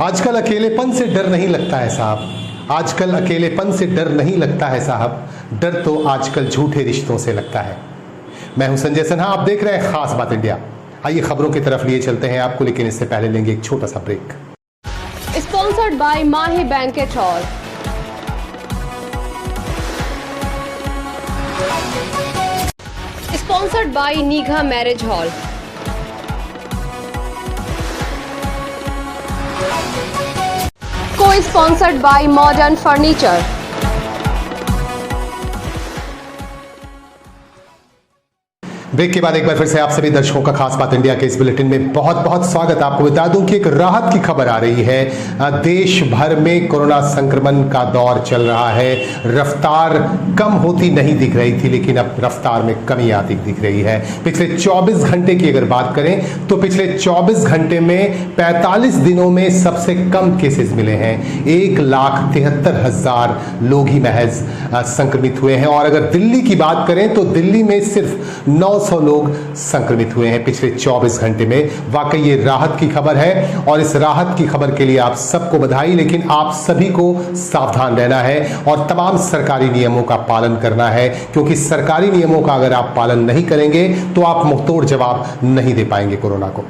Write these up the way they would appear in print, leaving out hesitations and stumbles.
आजकल अकेलेपन से डर नहीं लगता है साहब, आजकल अकेलेपन से डर नहीं लगता है साहब, डर तो आजकल झूठे रिश्तों से लगता है। मैं हूं संजय सिन्हा, आप देख रहे हैं खास बात इंडिया। आइए खबरों की तरफ लिए चलते हैं आपको, लेकिन इससे पहले लेंगे एक छोटा सा break. Sponsored by Mahi banquet hall. Sponsored by Nigha marriage hall. Co-sponsored by Modern Furniture। Break के बाद एक बार फिर से आप सभी दर्शकों का खास बात इंडिया के इस बुलेटिन में बहुत बहुत स्वागत। आपको बता दूं कि एक राहत की खबर आ रही है। देश भर में कोरोना संक्रमण का दौर चल रहा है। रफ्तार कम होती नहीं दिख रही थी, लेकिन अब रफ्तार में कमी आती दिख रही है। पिछले 24 घंटे की अगर बात करें तो पिछले 24 घंटे में 45 दिनों में सबसे कम केसेस मिले हैं। 1,73,000 लोग ही महज संक्रमित हुए हैं। और अगर दिल्ली की बात करें तो दिल्ली में सिर्फ 900 लोग संक्रमित हुए हैं पिछले 24 घंटे में। वाकई ये राहत की खबर है और इस राहत की खबर के लिए आप सबको बधाई। लेकिन आप सभी को सावधान रहना है और तमाम सरकारी नियमों का पालन करना है, क्योंकि सरकारी नियमों का अगर आप पालन नहीं करेंगे तो आप मुंहतोड़ जवाब नहीं दे पाएंगे कोरोना को।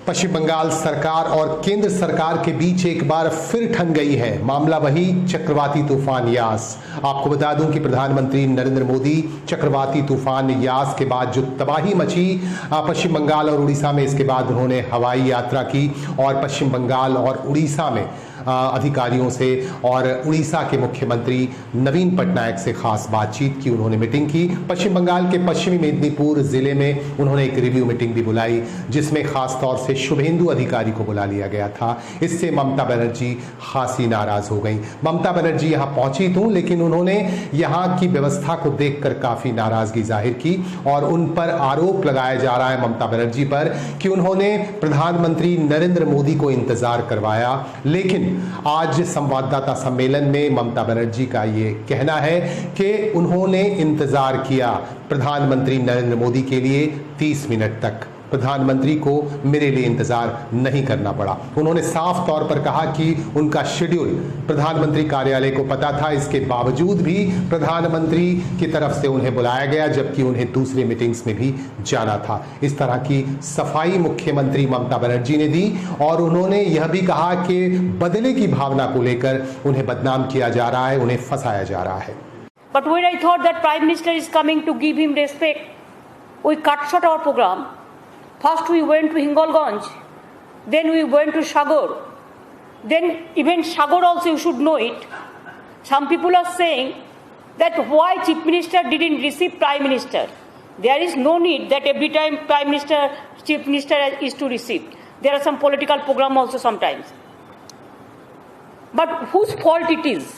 पश्चिम बंगाल सरकार और केंद्र सरकार के बीच एक बार फिर ठन गई है। मामला वही चक्रवाती तूफान यास। आपको बता दूं कि प्रधानमंत्री नरेंद्र मोदी चक्रवाती तूफान यास के बाद जो तबाही मची पश्चिम बंगाल और उड़ीसा में, इसके बाद उन्होंने हवाई यात्रा की और पश्चिम बंगाल और उड़ीसा में अधिकारियों से और उड़ीसा के मुख्यमंत्री नवीन पटनायक से खास बातचीत की। उन्होंने मीटिंग की। पश्चिम बंगाल के पश्चिमी मेदिनीपुर जिले में उन्होंने एक रिव्यू मीटिंग भी बुलाई, जिसमें खास तौर से शुभेंदु अधिकारी को बुला लिया गया था। इससे ममता बनर्जी खासी नाराज हो गई। ममता बनर्जी यहां पहुंची तो, लेकिन उन्होंने यहां की व्यवस्था को देखकर काफी नाराजगी जाहिर की और उन पर आरोप लगाया जा रहा है ममता बनर्जी पर कि उन्होंने प्रधानमंत्री नरेंद्र मोदी को इंतजार करवाया। लेकिन आज संवाददाता सम्मेलन में ममता बनर्जी का ये कहना है कि उन्होंने इंतजार किया प्रधानमंत्री नरेंद्र मोदी के लिए 30 मिनट तक। प्रधानमंत्री को मेरे लिए इंतजार नहीं करना पड़ा। उन्होंने साफ तौर पर कहा कि उनका शेड्यूल प्रधानमंत्री कार्यालय को पता था, इसके बावजूद भी प्रधानमंत्री की तरफ से उन्हें बुलाया गया, जबकि उन्हें दूसरी मीटिंग्स में भी जाना था। इस तरह की सफाई मुख्यमंत्री ममता बनर्जी ने दी और उन्होंने यह भी कहा कि बदले की भावना को लेकर उन्हें बदनाम किया जा रहा है, उन्हें फंसाया जा रहा है। But when I thought that Prime Minister is coming to give him respect, we cut short our program. First we went to Hingolganj, then we went to Sagar. Then even Sagar also, you should know it. Some people are saying that why Chief Minister didn't receive Prime Minister. There is no need that every time Prime Minister, Chief Minister is to receive. There are some political program also sometimes. But whose fault it is?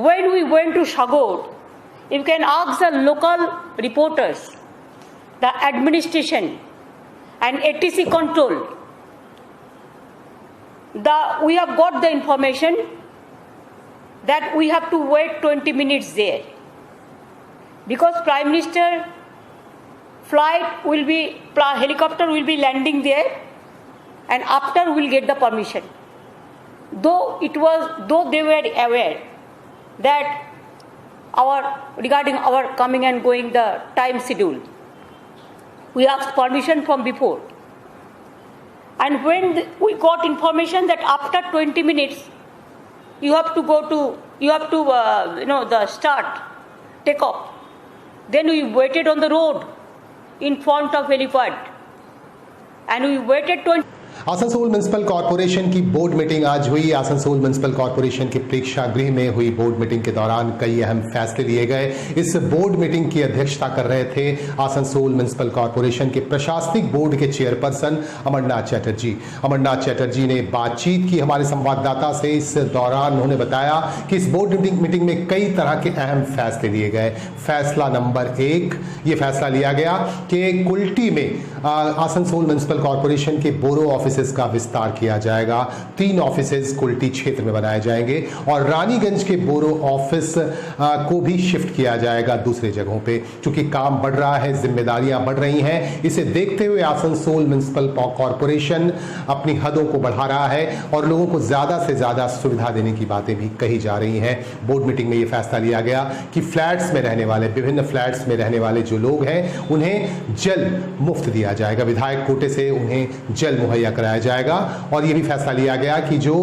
When we went to Sagar, you can ask the local reporters, the administration and ATC control. We have got the information that we have to wait 20 minutes there because Prime Minister helicopter will be landing there, and after we'll get the permission. Though they were aware that regarding our coming and going the time schedule, we asked permission from before. And when we got information that after 20 minutes you have to the start, take off, then we waited on the road in front of helipad and we waited 20. Asansol municipal corporation की board meeting आज हुई। Asansol municipal corporation के प्रेक्षागृह में हुई board meeting के दौरान कई अहम फैसले लिए गए। इस बोर्ड मीटिंग की अध्यक्षता कर रहे थे आसनसोल म्युनिसिपल कॉर्पोरेशन के प्रशासनिक बोर्ड के चेयरपर्सन अमरनाथ चैटर्जी। अमरनाथ चैटर्जी ने बातचीत की हमारे संवाददाता से। इस दौरान उन्होंने बताया कि इस बोर्ड मीटिंग में कई तरह के अहम फैसले लिए गए। फैसला नंबर 1 ये फैसला लिया गया कि कुल्टी में आसनसोल म्युनिसिपल कॉर्पोरेशन के बोरो ऑफिसेज का विस्तार किया जाएगा। 3 ऑफिसेज कुल्टी क्षेत्र में बनाए जाएंगे और रानीगंज के बोरो ऑफिस को भी शिफ्ट किया जाएगा दूसरे जगहों पे। चूंकि काम बढ़ रहा है, जिम्मेदारियां बढ़ रही हैं, इसे देखते हुए आसनसोल म्युनिसिपल कॉरपोरेशन अपनी हदों को बढ़ा रहा है और लोगों को ज्यादा से ज्यादा सुविधा देने की बातें भी कही जा रही हैं। बोर्ड मीटिंग में यह फैसला लिया गया कि फ्लैट्स में रहने वाले, विभिन्न फ्लैट्स में रहने वाले जो लोग हैं उन्हें जल मुफ्त दिया जाएगा, विधायक कोटे से उन्हें जल मुहैया कराया जाएगा। और यह भी फैसला लिया गया कि जो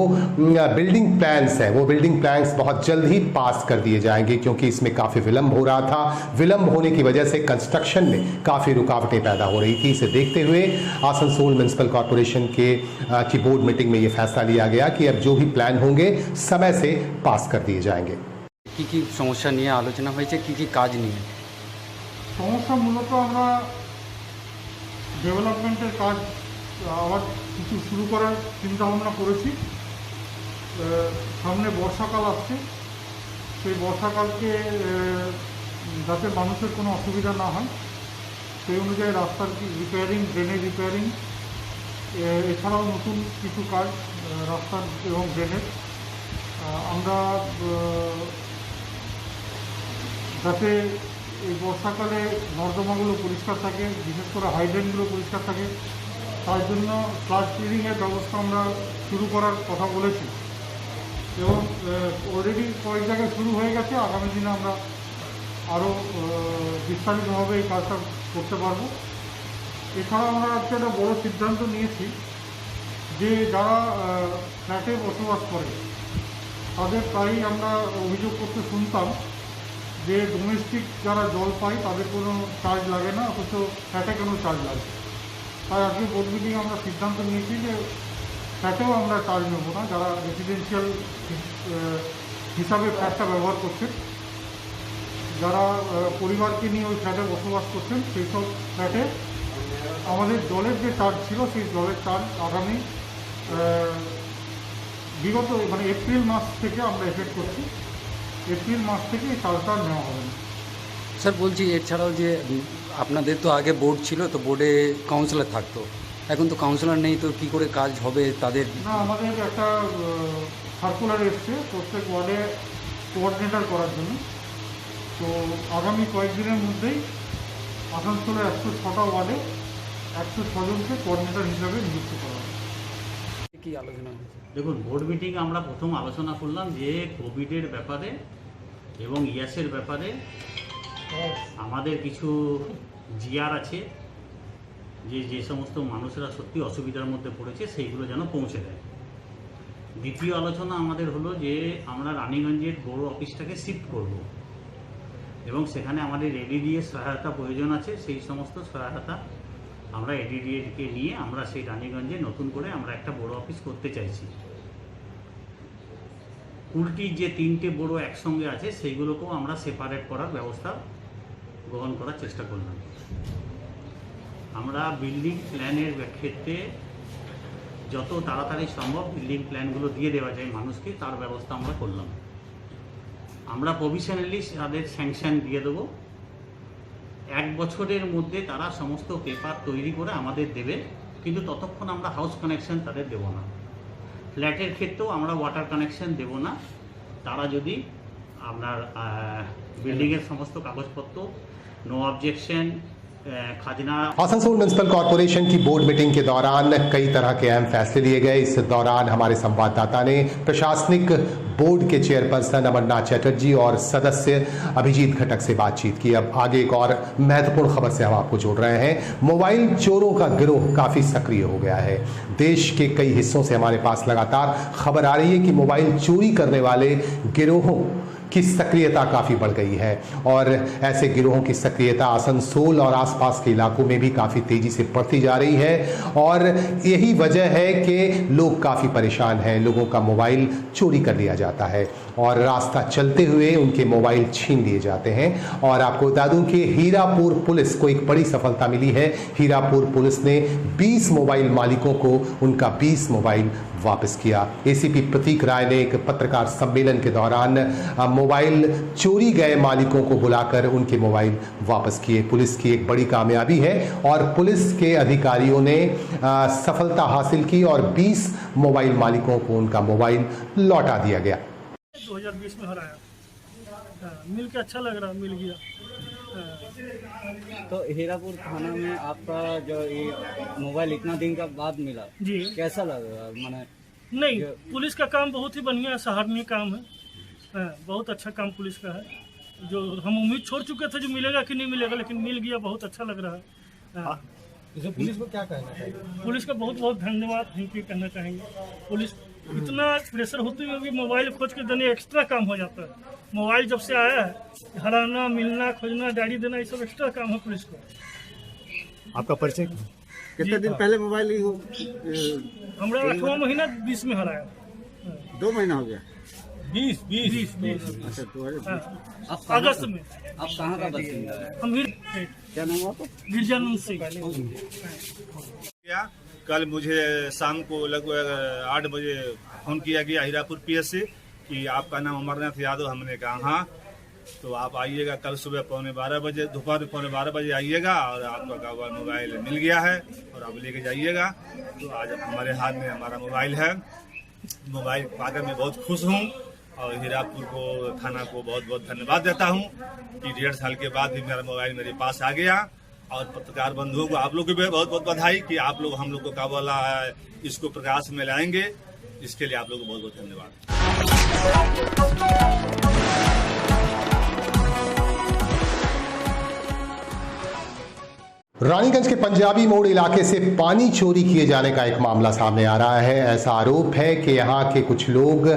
बिल्डिंग प्लान्स हैं वो बिल्डिंग प्लान्स बहुत जल्द ही पास कर दिए जाएंगे, क्योंकि इसमें काफी विलंब हो रहा था। विलंब होने की वजह से कंस्ट्रक्शन में काफी रुकावटें पैदा हो रही थी। इसे देखते हुए आसनसोल म्युनिसिपल कॉर्पोरेशन की बोर्ड मीटिंग में यह फैसला लिया गया कि अब जो भी प्लान होंगे समय से पास कर दिए जाएंगे। কি সমস্যা নিয়ে আলোচনা হয়েছে, কি কাজ নিয়ে? সমস্যা মূলত আমরা ডেভেলপমেন্টের কাজ আবার কিছু শুরু করার চিন্তাভাবনা করেছি। সামনে বর্ষাকাল আসছে, সেই বর্ষাকালকে যাতে মানুষের কোনো অসুবিধা না হয় সেই অনুযায়ী রাস্তার রিপেয়ারিং, ড্রেনেজ রিপেয়ারিং, এছাড়াও নতুন কিছু কাজ রাস্তার এবং ড্রেনেজ আমরা যাতে এই বর্ষাকালে নর্দমাগুলো পরিষ্কার থাকে, বিশেষ করে হাইড্রেনগুলো পরিষ্কার থাকে, তার জন্য ফ্লাড ক্লিনিংয়ের ব্যবস্থা আমরা শুরু করার কথা বলেছি এবং অলরেডি কয়েক জায়গায় শুরু হয়ে গেছে। আগামী দিনে আমরা আরও বিস্তারিতভাবে এই কাজটা করতে পারবো। এছাড়া আমরা আজকে একটা বড় সিদ্ধান্ত নিয়েছি যে যারা ফ্ল্যাটে বসবাস করে তাদের প্রায়ই আমরা অভিযোগ করতে শুনতাম যে ডোমেস্টিক যারা জল পায় তাদের কোনো চার্জ লাগে না, অথচ ফ্ল্যাটে কোনো চার্জ লাগে। তাই আজকে বোর্ড মিটিংয়ে আমরা সিদ্ধান্ত নিয়েছি যে ফ্ল্যাটেও আমরা চার্জ নেব না। যারা রেসিডেন্সিয়াল হিসাবে ফ্ল্যাটটা ব্যবহার করছেন, যারা পরিবারকে নিয়ে ওই ফ্ল্যাটে বসবাস করছেন, সেই সব ফ্ল্যাটে আমাদের জলের যে চার্জ ছিল সেই জলের চার্জ আগামী বিগত এপ্রিল মাস থেকে আমরা এফেক্ট করছি। এপ্রিল মাস থেকে এই চার্জটা নেওয়া হবে না। স্যার বলছি, এছাড়াও যে আপনাদের তো আগে বোর্ড ছিল, তো বোর্ডে কাউন্সিলর থাকতো, এখন তো কাউন্সিলর নেই, তো কি করে কাজ হবে তাদের? না, আমাদের একটা সার্কুলার এসছে প্রত্যেক ওয়ার্ডে কোঅর্ডিনেটর করার জন্য। তো আগামী কয়েকদিনের মধ্যেই আসানসোলের 106টা ওয়ার্ডে 106 জনকে কোঅর্ডিনেটর হিসাবে নিযুক্ত করা হবে। কি আলোচনা হয়েছে? দেখুন, বোর্ড মিটিংয়ে আমরা প্রথম আলোচনা করলাম যে কোভিডের ব্যাপারে এবং ইয়াসের ব্যাপারে আমাদের কিছু জিআর আছে যে সমস্ত মানুষেরা সত্যি অসুবিধার মধ্যে পড়েছে সেইগুলো যেন পৌঁছে দেয়। দ্বিতীয় আলোচনা আমাদের হলো যে আমরা রানীগঞ্জের বড় অফিসটাকে শিফট করব এবং সেখানে আমাদের এডিডিএ সহায়তা প্রয়োজন আছে। সেই সমস্ত সহায়তা আমরা এডিডিএকে নিয়ে আমরা সেই রানীগঞ্জে নতুন করে আমরা একটা বড় অফিস করতে চাইছি। কুলটির যে 3টে বড় একসঙ্গে আছে সেইগুলোকেও আমরা সেপারেট করার ব্যবস্থা গ্রহণ করার চেষ্টা করলাম। আমরা বিল্ডিং প্ল্যানের ক্ষেত্রে যত তাড়াতাড়ি সম্ভব বিল্ডিং প্ল্যানগুলো দিয়ে দেওয়া যায় মানুষকে, তার ব্যবস্থা আমরা করলাম। আমরা প্রভিশনালি তাদের স্যাংশন দিয়ে দেবো। 1 বছরের মধ্যে তারা সমস্ত পেপার তৈরি করে আমাদের দেবে, কিন্তু ততক্ষণ আমরা হাউস কানেকশন তাদের দেব না। ফ্ল্যাটের ক্ষেত্রেও আমরা ওয়াটার কানেকশন দেব না। তারা যদি আপনার বিল্ডিংয়ের সমস্ত কাগজপত্র, নো অবजेक्शन, खाजना। आसनसोल म्युनिसिपल कॉर्पोरेशन की बोर्ड मीटिंग के दौरान कई तरह के अहम फैसले लिए गए। इस दौरान हमारे संवाददाता ने प्रशासनिक बोर्ड के चेयरपर्सन अमरनाथ चैटर्जी और सदस्य अभिजीत घटक से बातचीत की। अब आगे एक और महत्वपूर्ण खबर से हम आपको जोड़ रहे हैं। मोबाइल चोरों का गिरोह काफी सक्रिय हो गया है। देश के कई हिस्सों से हमारे पास लगातार खबर आ रही है कि मोबाइल चोरी करने वाले गिरोहों की सक्रियता काफ़ी बढ़ गई है और ऐसे गिरोहों की सक्रियता आसनसोल और आसपास के इलाकों में भी काफ़ी तेज़ी से बढ़ती जा रही है और यही वजह है कि लोग काफ़ी परेशान हैं। लोगों का मोबाइल चोरी कर लिया जाता है और रास्ता चलते हुए उनके मोबाइल छीन लिए जाते हैं। और आपको बता दूं कि हीरापुर पुलिस को एक बड़ी सफलता मिली है। हीरापुर पुलिस ने 20 मोबाइल मालिकों को उनका 20 मोबाइल वापस किया। एसीपी प्रतीक राय ने एक पत्रकार सम्मेलन के दौरान मोबाइल चोरी गए मालिकों को बुलाकर उनके मोबाइल वापस किए। पुलिस की एक बड़ी कामयाबी है और पुलिस के अधिकारियों ने सफलता हासिल की और 20 मोबाइल मालिकों को उनका मोबाइल लौटा दिया गया। 2020 में हराया। मिल के अच्छा लग रहा, मिल गया। तो हीरापुर थाना में आपका जो ये मोबाइल इतना दिन का बाद मिला जी, कैसा लगा? माने नहीं, पुलिस का काम बहुत ही बढ़िया सराहनीय काम है। बहुत अच्छा काम पुलिस का है। जो हम उम्मीद छोड़ चुके थे जो मिलेगा कि नहीं मिलेगा, लेकिन मिल गया, बहुत अच्छा लग रहा है। पुलिस को क्या कहना चाहिए? पुलिस का बहुत बहुत धन्यवाद, थैंक यू कहना चाहेंगे। पुलिस इतना प्रेशर होते हुए भी मोबाइल खोज के देने एक्स्ट्रा काम हो जाता है। मोबाइल जब से आया है, हराना, मिलना, खोजना, डायरी देना, ये सब एक्स्ट्रा काम है पुलिस को। आपका परिचय कितने दिन पहले मोबाइल हमारा 8वां महीना 20 में हराया। 2 महीना हो गया। 20 अच्छा, अगस्त में। आप कहाँ का बासिंदा है? हम क्या नाम है आपका? गिरजानंद सिंह। कल मुझे शाम को लगभग 8 बजे फोन किया गया हीरापुर पीएस से कि आपका नाम अमरनाथ यादव। हमने कहा हाँ, तो आप आइएगा कल सुबह 11:15 बजे, दोपहर 11:15 बजे आइएगा और आपका मोबाइल मिल गया है और आप लेके जाइएगा। तो आज हमारे हाथ में हमारा मोबाइल है। मोबाइल पाकर मैं बहुत खुश हूँ और हीरापुर को थाना को बहुत बहुत धन्यवाद देता हूँ कि 1.5 साल के बाद भी मेरा मोबाइल मेरे पास आ गया। और पत्रकार बंधुओं को, आप लोग को भी बहुत बहुत बधाई कि आप लोग हम लोग को क्या बोला है, इसको प्रकाश में लाएंगे। इसके लिए आप लोग को बहुत बहुत धन्यवाद। रानीगंज के पंजाबी मोड़ इलाके से पानी चोरी किए जाने का एक मामला सामने आ रहा है। ऐसा आरोप है कि यहां के कुछ लोग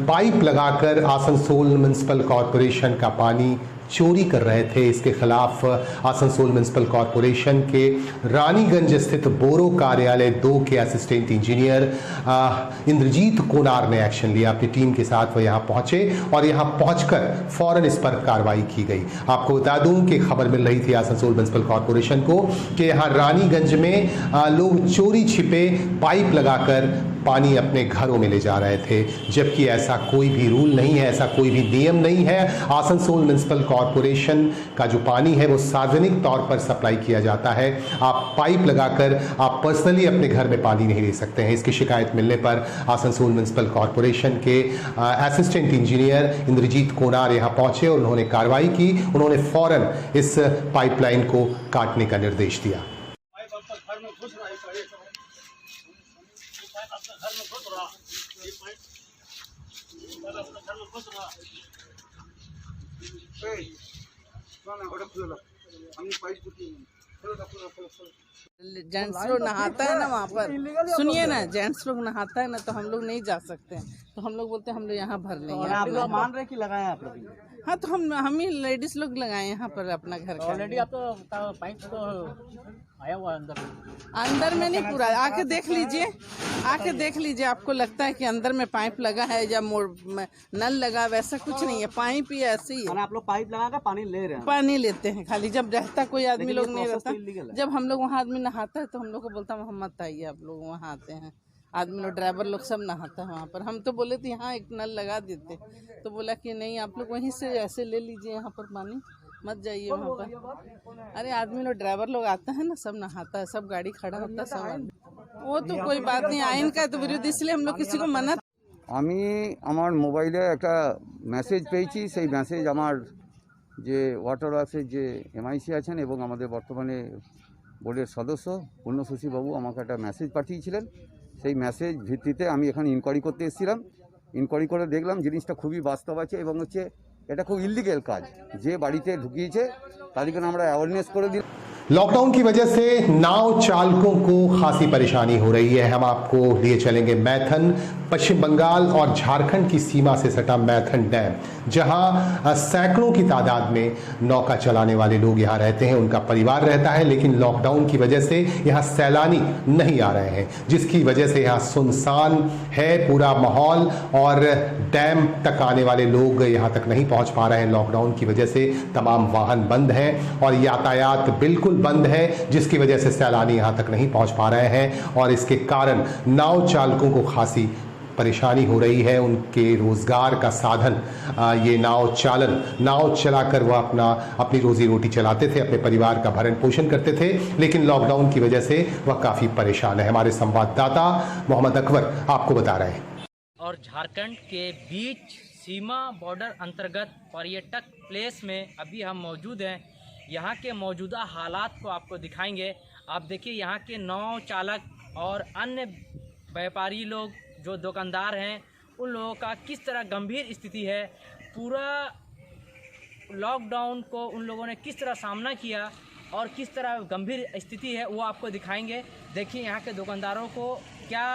पाइप लगाकर आसनसोल म्युनिसिपल कॉरपोरेशन का पानी चोरी कर रहे थे। इसके खिलाफ आसनसोल म्युनिसिपल कॉरपोरेशन के रानीगंज स्थित बोरो कार्यालय 2 के असिस्टेंट इंजीनियर इंद्रजीत कोनार ने एक्शन लिया। अपनी टीम के साथ वो यहाँ पहुंचे और यहाँ पहुंचकर फौरन इस पर कार्रवाई की गई। आपको बता दूं कि खबर मिल रही थी आसनसोल म्युनिसिपल कॉरपोरेशन को कि यहाँ रानीगंज में लोग चोरी छिपे पाइप लगाकर पानी अपने घरों में ले जा रहे थे, जबकि ऐसा कोई भी रूल नहीं है, ऐसा कोई भी नियम नहीं है। आसनसोल म्युनिसिपल कॉरपोरेशन का जो पानी है वो सार्वजनिक तौर पर सप्लाई किया जाता है। आप पाइप लगाकर आप पर्सनली अपने घर में पानी नहीं ले सकते हैं। इसकी शिकायत मिलने पर आसनसोल म्युनिसिपल कॉरपोरेशन के असिस्टेंट इंजीनियर इंद्रजीत कोनार यहाँ पहुंचे और उन्होंने कार्रवाई की। उन्होंने फौरन इस पाइपलाइन को काटने का निर्देश दिया। जेंट्स लोग नहाता है ना वहाँ पर, सुनिए ना, जेंट्स लोग नहाता है ना तो हम लोग नहीं जा सकते हैं, तो हम लोग बोलते हैं हम लोग यहाँ भर लेंगे। आप लोग मान रहे कि लगाए आप लोग? हाँ, तो हम ही लेडीज लोग लगाए यहाँ पर अपना घर का। ऑलरेडी आप तो पाइप तो आया हुआ अंदर में नहीं पूरा, आके देख लीजिए, आके देख लीजिए। आपको लगता है कि अंदर में पाइप लगा है या नल लगा, वैसा कुछ नहीं है, पाइप ही ऐसे ही है। आप लोग पाइप लगा कर पानी ले रहे हैं? पानी लेते हैं खाली जब रहता, कोई आदमी लोग नहीं रहता। जब हम लोग वहाँ आदमी नहाता है तो हम लोग को बोलता है मत आइए, आप लोग वहाँ आते हैं, आदमी लोग ड्राइवर लोग सब नहाता है वहाँ पर। हम तो बोले थे यहाँ एक नल लगा देते, तो बोला कि नहीं आप लोग वहीं से ऐसे ले लीजिए, यहाँ पर पानी मत जाइए वहाँ पर। अरे आदमी लोग ड्राइवर लोग आता है ना, सब नहाता है, सब गाड़ी खड़ा होता है, सब। वो तो कोई बात नहीं, आइन का तो विरुद्ध, इसलिए हम लोग किसी को मना। আমি আমার মোবাইলে একটা মেসেজ পেয়েছি। সেই মেসেজ আমার যে ওয়াটার ওয়ার্কসের যে এমআইসি আছেন এবং আমাদের বর্তমানে বোর্ডের সদস্য পূর্ণ শশীবাবু আমাকে একটা মেসেজ পাঠিয়েছিলেন। সেই মেসেজ ভিত্তিতে আমি এখানে ইনকোয়ারি করতে এসেছিলাম। ইনকোয়ারি করে দেখলাম জিনিসটা খুবই বাস্তব আছে এবং হচ্ছে এটা খুব ইলিগেল কাজ। যে বাড়িতে ঢুকিয়েছে তাদেরকে আমরা অ্যাওয়ারনেস করে দিই। लॉकडाउन की वजह से नाव चालकों को खासी परेशानी हो रही है। हम आपको लिए चलेंगे मैथन, पश्चिम बंगाल और झारखंड की सीमा से सटा मैथन डैम, जहां सैकड़ों की तादाद में नौका चलाने वाले लोग यहां रहते हैं, उनका परिवार रहता है। लेकिन लॉकडाउन की वजह से यहां सैलानी नहीं आ रहे हैं, जिसकी वजह से यहां सुनसान है पूरा माहौल और डैम तक आने वाले लोग यहां तक नहीं पहुंच पा रहे हैं। लॉकडाउन की वजह से तमाम वाहन बंद हैं और यातायात बिल्कुल बंद है, जिसकी वजह से सैलानी यहां तक नहीं पहुंच पा रहे हैं और इसके कारण नाव चालकों को खासी परेशानी हो रही है। उनके रोजगार का साधन ये नाव चलाकर वह अपनी रोजी रोटी चलाते थे, अपने परिवार का भरण पोषण करते थे, लेकिन लॉकडाउन की वजह से वह काफी परेशान है। हमारे संवाददाता मोहम्मद अकबर आपको बता रहे हैं। और झारखंड के बीच सीमा बॉर्डर अंतर्गत पर्यटक प्लेस में अभी हम मौजूद हैं। यहाँ के मौजूदा हालात को आपको दिखाएंगे। आप देखिए यहाँ के नाव चालक और अन्य व्यापारी लोग जो दुकानदार हैं, उन लोगों का किस तरह गंभीर स्थिति है। पूरा लॉकडाउन को उन लोगों ने किस तरह सामना किया और किस तरह गंभीर स्थिति है, वो आपको दिखाएंगे। देखिए यहाँ के दुकानदारों को क्या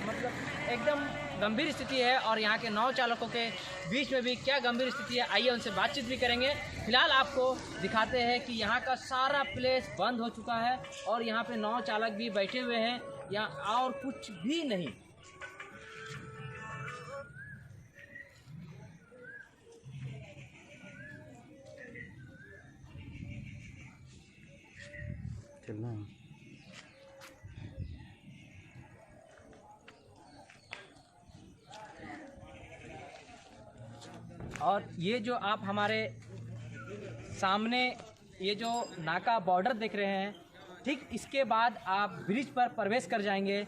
मतलब एकदम गंभीर स्थिति है और यहाँ के नाव चालकों के बीच में भी क्या गंभीर स्थिति है। आइए उनसे बातचीत भी करेंगे। फिलहाल आपको दिखाते हैं कि यहाँ का सारा प्लेस बंद हो चुका है और यहाँ पे नाव चालक भी बैठे हुए हैं, यहाँ और कुछ भी नहीं। चलना और ये जो आप हमारे सामने ये जो नाका बॉर्डर देख रहे हैं, ठीक इसके बाद आप ब्रिज पर प्रवेश कर जाएंगे।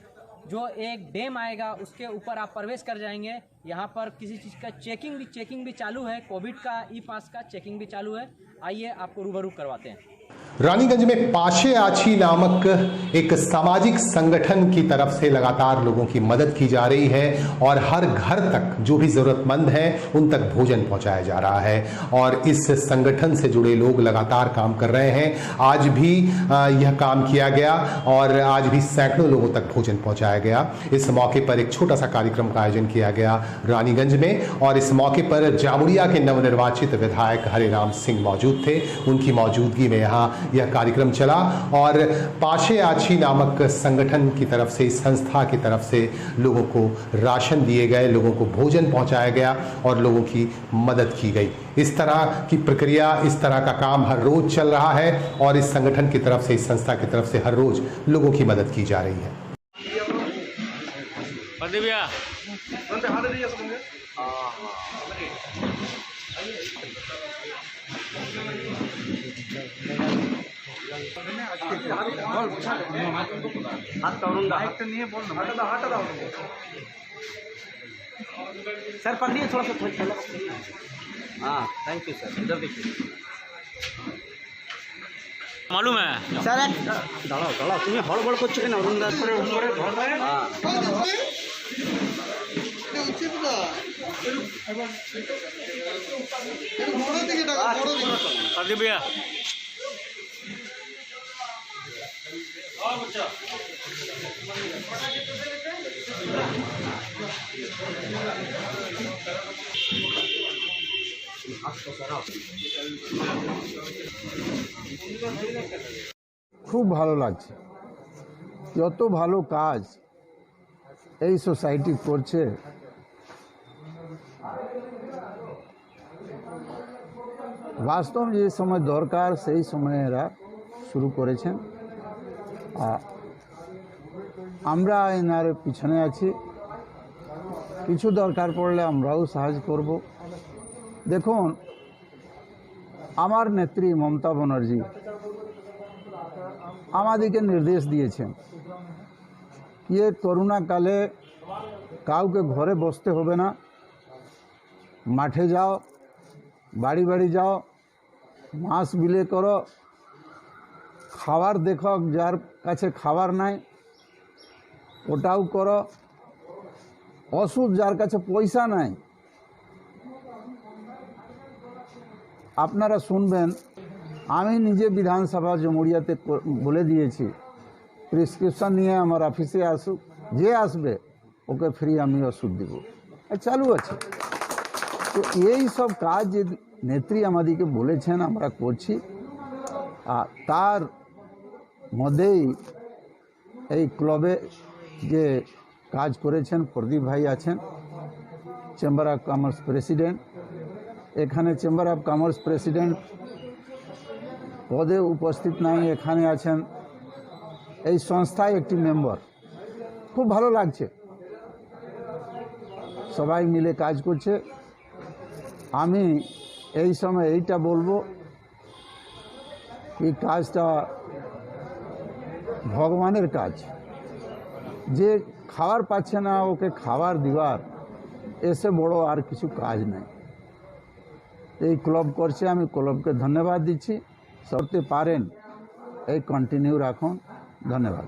जो एक डैम आएगा उसके ऊपर आप प्रवेश कर जाएंगे। यहाँ पर किसी चीज़ का चेकिंग भी चालू है। कोविड का ई पास का चेकिंग भी चालू है। आइए आपको रूबरू करवाते हैं। रानीगंज में पाशे आछी नामक एक सामाजिक संगठन की तरफ से लगातार लोगों की मदद की जा रही है और हर घर तक जो भी जरूरतमंद हैं उन तक भोजन पहुंचाया जा रहा है और इस संगठन से जुड़े लोग लगातार काम कर रहे हैं। आज भी यह काम किया गया और आज भी सैकड़ों लोगों तक भोजन पहुंचाया गया। इस मौके पर एक छोटा सा कार्यक्रम का आयोजन किया गया रानीगंज में और इस मौके पर जामुड़िया के नवनिर्वाचित विधायक हरिराम सिंह मौजूद थे। उनकी मौजूदगी में यहाँ यह कार्यक्रम चला और पाशे आछी नामक संगठन की तरफ से, इस संस्था की तरफ से लोगों को राशन दिए गए, लोगों को भोजन पहुंचाया गया और लोगों की मदद की गई। इस तरह की प्रक्रिया, इस तरह का काम हर रोज चल रहा है और इस संगठन की तरफ से, इस संस्था की तरफ से हर रोज लोगों की मदद की जा रही है। सर पकड़िए थोड़ा सा। हाँ थैंक यू सर। इधर देखिए मालूम है सर दाঁড়াও তুমি হড়বড় করছো কেন অরুণদাস করে উপরে ধর। হ্যাঁ अभी भैया খুব ভালো লাগছে। যত ভালো কাজ এই সোসাইটি করছে, বাস্তব যে সময় দরকার সেই সময় এরা শুরু করেছেন। আমরা এনার পিছনে আছি, কিছু দরকার পড়লে আমরাও সাহায্য করব। দেখুন, আমার নেত্রী মমতা ব্যানার্জি আমাদেরকে নির্দেশ দিয়েছেন যে করোনা কালে কাউকে ঘরে বসতে হবে না, মাঠে যাও, বাড়ি বাড়ি যাও, মাছ বিলে করো, খাবার দেখো, যার কাছে খাবার নাই ওটাও করো, ওষুধ যার কাছে পয়সা নাই। আপনারা শুনবেন, আমি নিজে বিধানসভা জমুরিয়াতে বলে দিয়েছি প্রেসক্রিপশন নিয়ে আমার অফিসে আসুক, যে আসবে ওকে ফ্রি আমি ওষুধ দেব, চালু আছে। তো এই সব কাজ যে নেত্রী আমাদেরকে বলেছেন আমরা করছি। তার মধ্যেই এই ক্লাবে যে কাজ করেছেন প্রদীপ ভাই আছেন, চেম্বার অফ কমার্স প্রেসিডেন্ট। এখানে চেম্বার অফ কমার্স প্রেসিডেন্ট পদে উপস্থিত নাই, এখানে আছেন এই সংস্থায় একটি মেম্বার। খুব ভালো লাগছে। সবাই মিলে কাজ করছে। আমি এই সময় এইটা বলবো এই কাজটা ভগবানের কাজ, যে খাবার পাচ্ছে না ওকে খাবার দিবার এসে বড় আর কিছু কাজ নাই। এই ক্লাব করছে, আমি ক্লাবকে ধন্যবাদ দিচ্ছি। করতে পারেন এই কন্টিনিউ রাখুন। ধন্যবাদ।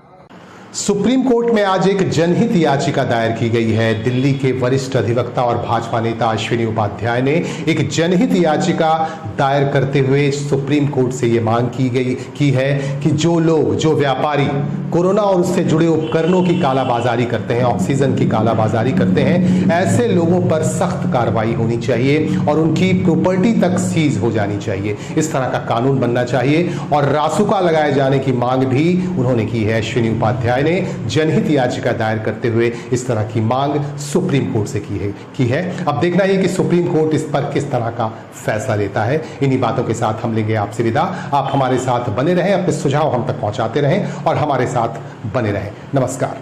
सुप्रीम कोर्ट में आज एक जनहित याचिका दायर की गई है। दिल्ली के वरिष्ठ अधिवक्ता और भाजपा नेता अश्विनी उपाध्याय ने एक जनहित याचिका दायर करते हुए सुप्रीम कोर्ट से ये मांग की है कि जो लोग, जो व्यापारी कोरोना और उससे जुड़े उपकरणों की कालाबाजारी करते हैं, ऑक्सीजन की कालाबाजारी करते हैं, ऐसे लोगों पर सख्त कार्रवाई होनी चाहिए और उनकी प्रॉपर्टी तक सीज हो जानी चाहिए। इस तरह का कानून बनना चाहिए और रासुका लगाए जाने की मांग भी उन्होंने की है। अश्विनी उपाध्याय ने जनहित याचिका दायर करते हुए इस तरह की मांग सुप्रीम कोर्ट से की है। अब देखना है कि सुप्रीम कोर्ट इस पर किस तरह का फैसला लेता है। इन्हीं बातों के साथ हम लेंगे आपसे विदा। आप हमारे साथ बने रहें, अपने सुझाव हम तक पहुंचाते रहें और हमारे साथ बने रहें। नमस्कार।